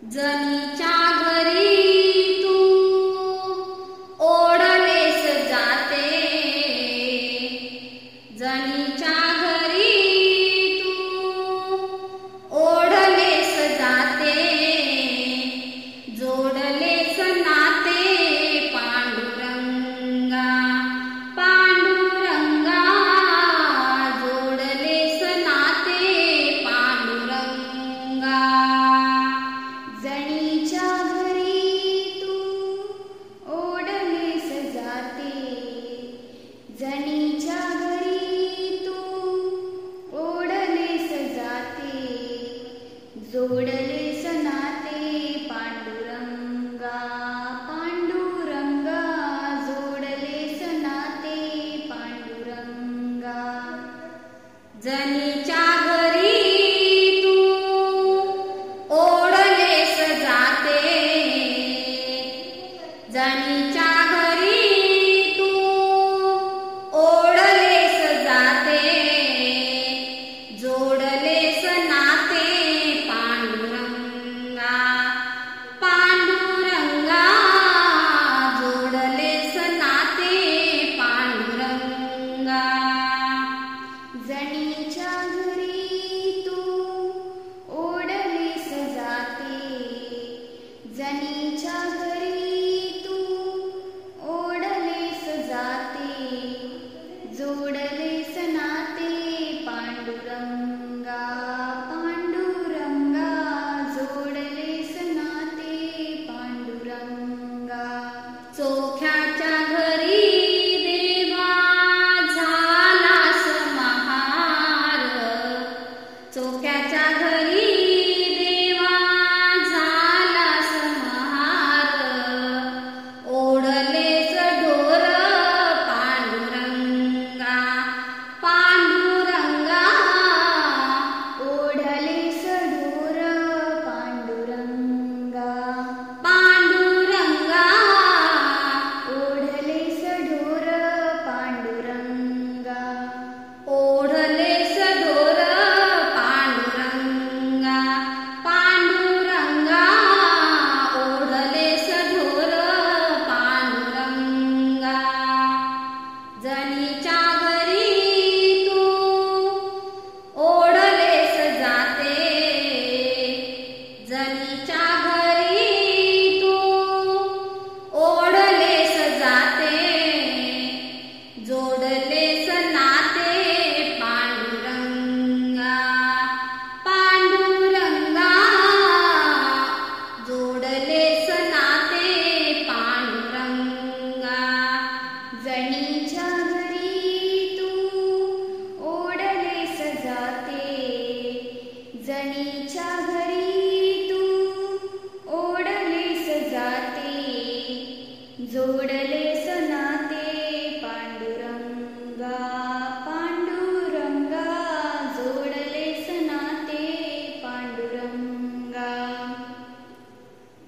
जनीच्या घरी तू ओढलेस जाते, जनीच्या घरी तू ओढलेस जाते, जोडलेस नाते पांडुरंगा पांडुरंगा, जोडलेस नाते पांडुरंगा। जनीच्या घरी तू ओढलेस जाते, जनीच्या घरी तू ओढलेस जाते, जोडलेस नाते पांडुरंगा पांडुरंगा, जोडलेस नाते पांडुरंगा। जनीच्या घरी तू ओढलेस जाते, जनीच्या घरी तू ओढलेस जाते, जोडलेस नाते पांडुरंगा पांडुरंगा, जोडलेस नाते पांडुरंगा। जनीच्या घरी तू ओढलेस जाते, जनीच्या घरी तू ओढलेस जाते, जोडलेस नाते पांडुरंगा पांडुरंगा, जोडलेस नाते पांडुरंगा। चोख्याच्या घरी देवा झालास महार, चोख्याच्या घरी देवा झालास महार, ओढलेस ढोर पांडुरंगा पांडुरंगा, ओढलेस ढोर पांडुरंगा पांडुरंगा, ओढलेस ढोर पांडुरंगा, ओढलेस ढोर पांडुरंगा पांडुरंगा, ओढलेस ढोर पांडुरंगा। जनीच्या घरी तू ओढलेस जाते, जनीच्या घरी तू ओढलेस जाते, जोडलेस नाते पांडुरंगा पांडुरंगा, जोडलेस नाते पांडुरंगा। जनीच्या घरी तू ओढलेस जाते, जनीच्या घरी तू ओढलेस जाते, जोडलेस नाते पांडुरंगा पांडुरंगा, जोडलेस नाते पांडुरंगा।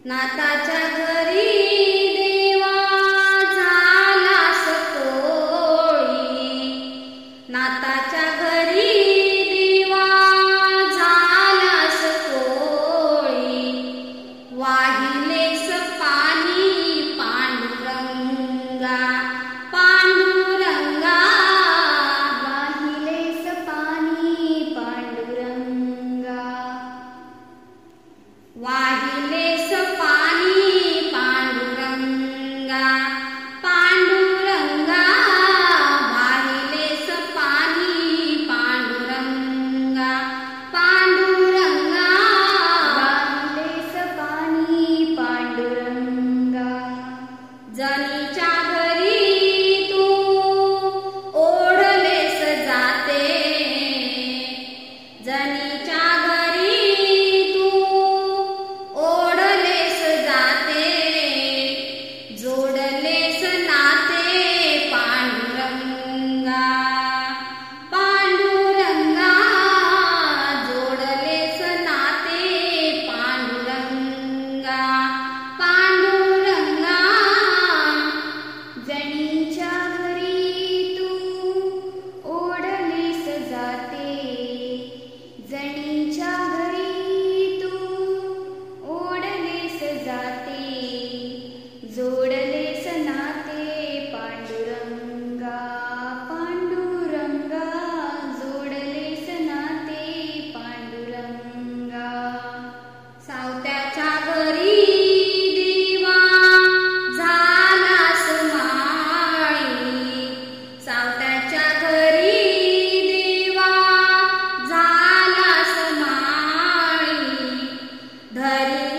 नाताच्या घरी देवा झालास कोळी, नाताच्या घरी देवा झालास कोळी, वाहिलेस पाणी पांडुरंगा पांडुरंगा, वाहिलेस पाणी पांडुरंगा, वाहिलेस पाणी पांडुरंगा पांडुरंगा, वाहिलेस पाणी पांडुरंगा पांडुरंगा, वाहिलेस पाणी पांडुरंगा। जनीच्या घरी तू ओढलेस जाते, जनीच्या घरी तू धरी